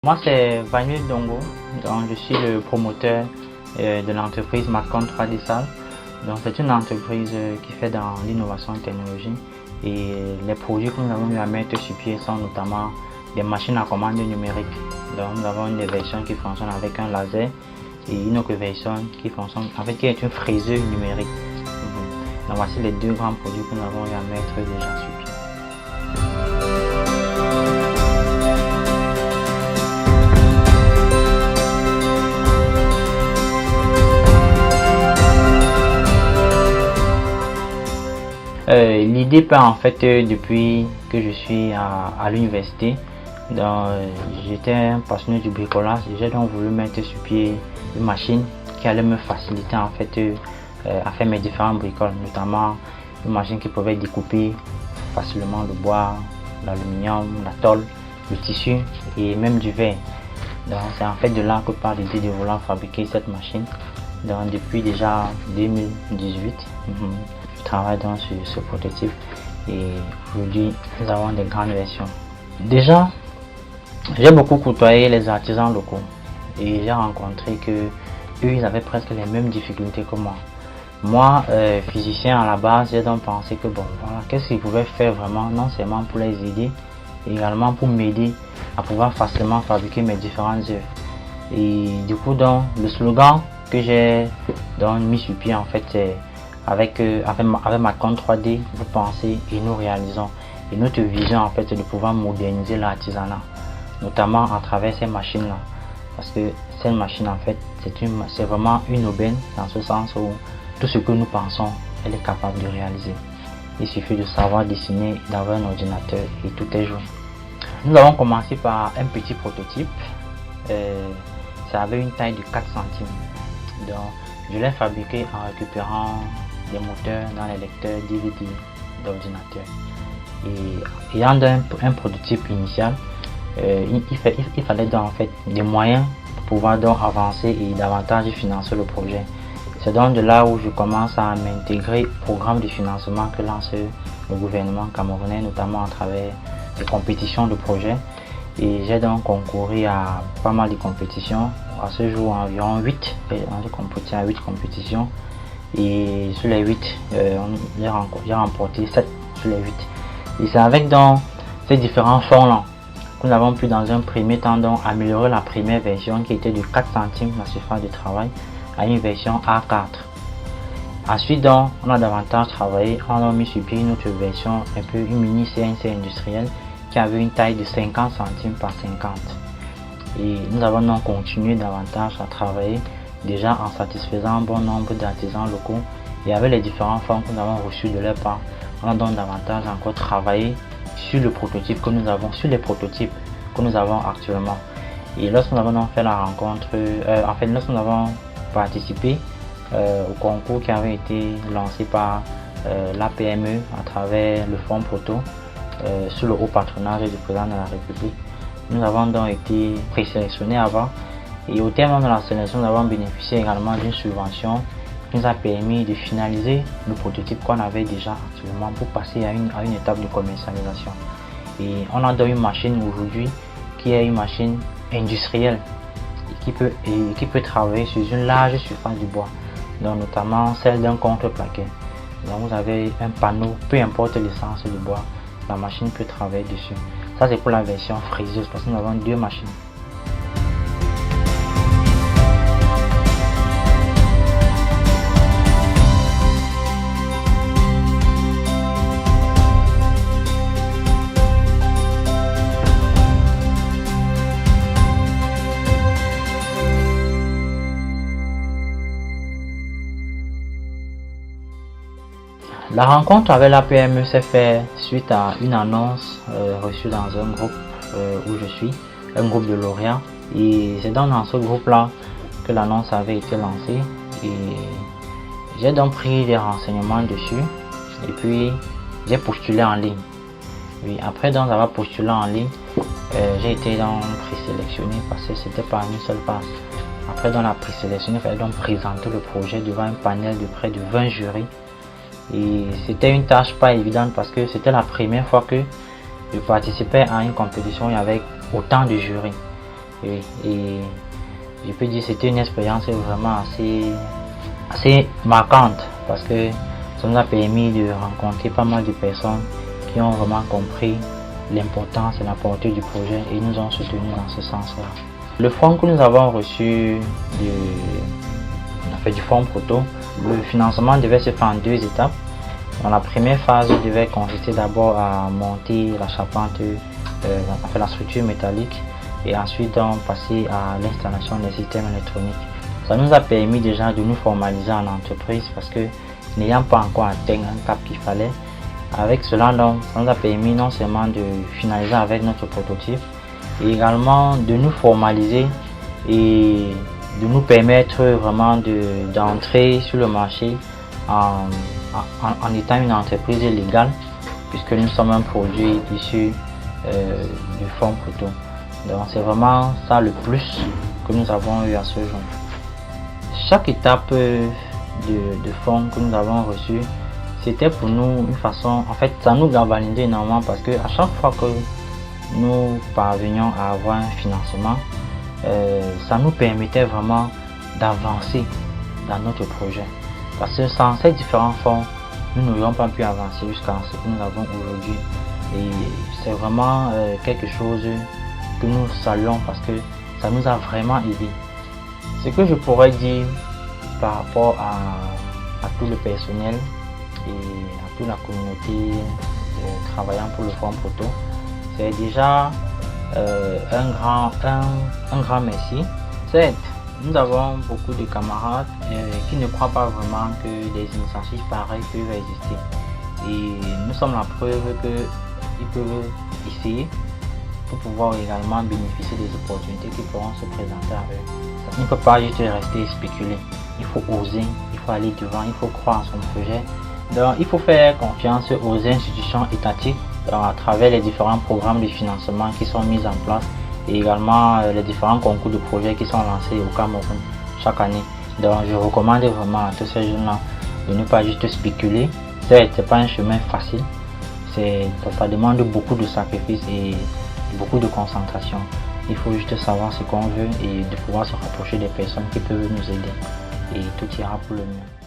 Moi, c'est Vanu Dongo, donc je suis le promoteur de l'entreprise Matcon 3D Salle. Donc, c'est une entreprise qui fait dans l'innovation et technologie. Et les produits que nous avons eu à mettre sur pied sont notamment des machines à commande numériques. Donc, nous avons une version qui fonctionne avec un laser et une autre version qui fonctionne avec qui est une fraiseuse numérique. Donc, voici les deux grands produits que nous avons eu à mettre déjà sur pied. L'idée part en fait depuis que je suis à l'université. J'étais un passionné du bricolage et j'ai donc voulu mettre sur pied une machine qui allait me faciliter en fait à faire mes différents bricoles, notamment une machine qui pouvait découper facilement le bois, l'aluminium, la tôle, le tissu et même du verre. Donc c'est en fait de là que part l'idée de vouloir fabriquer cette machine. Donc depuis déjà 2018. Je travaille donc sur ce prototype et aujourd'hui nous avons des grandes versions. Déjà, j'ai beaucoup côtoyé les artisans locaux et j'ai rencontré que eux ils avaient presque les mêmes difficultés que moi. Moi, physicien à la base, j'ai donc pensé que bon voilà, qu'est-ce qu'ils pouvaient faire vraiment, non seulement pour les aider, mais également pour m'aider à pouvoir facilement fabriquer mes différentes œuvres. Et du coup donc le slogan que j'ai donc mis sur pied en fait c'est avec Matcon 3D, vous pensez et nous réalisons. Et notre vision en fait c'est de pouvoir moderniser l'artisanat, notamment à travers ces machines là. Parce que cette machine en fait c'est vraiment une aubaine dans ce sens où tout ce que nous pensons, elle est capable de réaliser. Il suffit de savoir dessiner, d'avoir un ordinateur et tout est joué. Nous avons commencé par un petit prototype. Ça avait une taille de 4 centimes. Donc je l'ai fabriqué en récupérant des moteurs dans les lecteurs DVD d'ordinateur. Et ayant un prototype initial, il fallait donc en fait des moyens pour pouvoir donc avancer et davantage financer le projet. C'est donc de là où je commence à m'intégrer au programme de financement que lance le gouvernement camerounais, notamment à travers des compétitions de projets. Et j'ai donc concouru à pas mal de compétitions. À ce jour, environ 8. J'ai compété à 8 compétitions. Et sur les 8, j'ai remporté 7 sur les 8. Et c'est avec donc ces différents fonds-là que nous avons pu dans un premier temps donc améliorer la première version qui était de 4 centimes la surface de travail à une version A4. Ensuite donc, on a davantage travaillé, on a mis sur pied une autre version, un peu une mini CNC industrielle qui avait une taille de 50 centimes par 50. Et nous avons donc continué davantage à travailler déjà en satisfaisant un bon nombre d'artisans locaux et avec les différents fonds que nous avons reçus de leur part, on a donc davantage encore travaillé sur le prototype que nous avons, sur les prototypes que nous avons actuellement. Et lorsque nous avons donc fait la rencontre, lorsque nous avons participé au concours qui avait été lancé par l'APME à travers le fonds Proto sous le haut patronage du président de la République, nous avons donc été présélectionnés avant. Et au terme de la sélection, nous avons bénéficié également d'une subvention qui nous a permis de finaliser le prototype qu'on avait déjà actuellement pour passer à une étape de commercialisation. Et on a donc une machine aujourd'hui qui est une machine industrielle et qui peut travailler sur une large surface du bois, donc notamment celle d'un contreplaqué. Donc vous avez un panneau, peu importe l'essence du bois, la machine peut travailler dessus. Ça c'est pour la version fraiseuse parce que nous avons deux machines. La rencontre avec la PME s'est faite suite à une annonce reçue dans un groupe où je suis, un groupe de lauréats. Et c'est dans ce groupe-là que l'annonce avait été lancée. Et j'ai donc pris des renseignements dessus et puis j'ai postulé en ligne. Oui, après donc avoir postulé en ligne, j'ai été donc présélectionné parce que c'était par une seule passe. Après dans la présélection, il fallait donc présenter le projet devant un panel de près de 20 jurys. Et c'était une tâche pas évidente parce que c'était la première fois que je participais à une compétition avec autant de jurys. Et je peux dire que c'était une expérience vraiment assez marquante parce que ça nous a permis de rencontrer pas mal de personnes qui ont vraiment compris l'importance et la portée du projet et nous ont soutenus dans ce sens-là. Le fonds que nous avons reçu du fonds Proto, le financement devait se faire en 2 étapes. Dans la première phase, devait consister d'abord à monter la charpente, la structure métallique, et ensuite donc passer à l'installation des systèmes électroniques. Ça nous a permis déjà de nous formaliser en entreprise parce que n'ayant pas encore atteint un cap qu'il fallait, avec cela donc, ça nous a permis non seulement de finaliser avec notre prototype, et également de nous formaliser et de nous permettre vraiment d'entrer sur le marché en étant une entreprise légale, puisque nous sommes un produit issu du fonds Proto. Donc c'est vraiment ça le plus que nous avons eu à ce jour. Chaque étape de fonds que nous avons reçu, c'était pour nous une façon, en fait ça nous galvanisait énormément parce que à chaque fois que nous parvenions à avoir un financement, ça nous permettait vraiment d'avancer dans notre projet. Parce que sans ces différents fonds, nous n'aurions pas pu avancer jusqu'à ce que nous avons aujourd'hui. Et c'est vraiment quelque chose que nous saluons parce que ça nous a vraiment aidé. Ce que je pourrais dire par rapport à tout le personnel et à toute la communauté travaillant pour le fonds Proto, c'est déjà un grand merci. Certes, nous avons beaucoup de camarades qui ne croient pas vraiment que des initiatives pareilles peuvent exister. Et nous sommes la preuve qu'ils peuvent essayer pour pouvoir également bénéficier des opportunités qui pourront se présenter à eux. Il ne peut pas juste rester et spéculer. Il faut oser, il faut aller devant, il faut croire en son projet. Donc il faut faire confiance aux institutions étatiques à travers les différents programmes de financement qui sont mis en place et également les différents concours de projets qui sont lancés au Cameroun chaque année. Donc je recommande vraiment à tous ces jeunes-là de ne pas juste spéculer. Certes, ce n'est pas un chemin facile, ça demande beaucoup de sacrifices et beaucoup de concentration. Il faut juste savoir ce qu'on veut et de pouvoir se rapprocher des personnes qui peuvent nous aider et tout ira pour le mieux.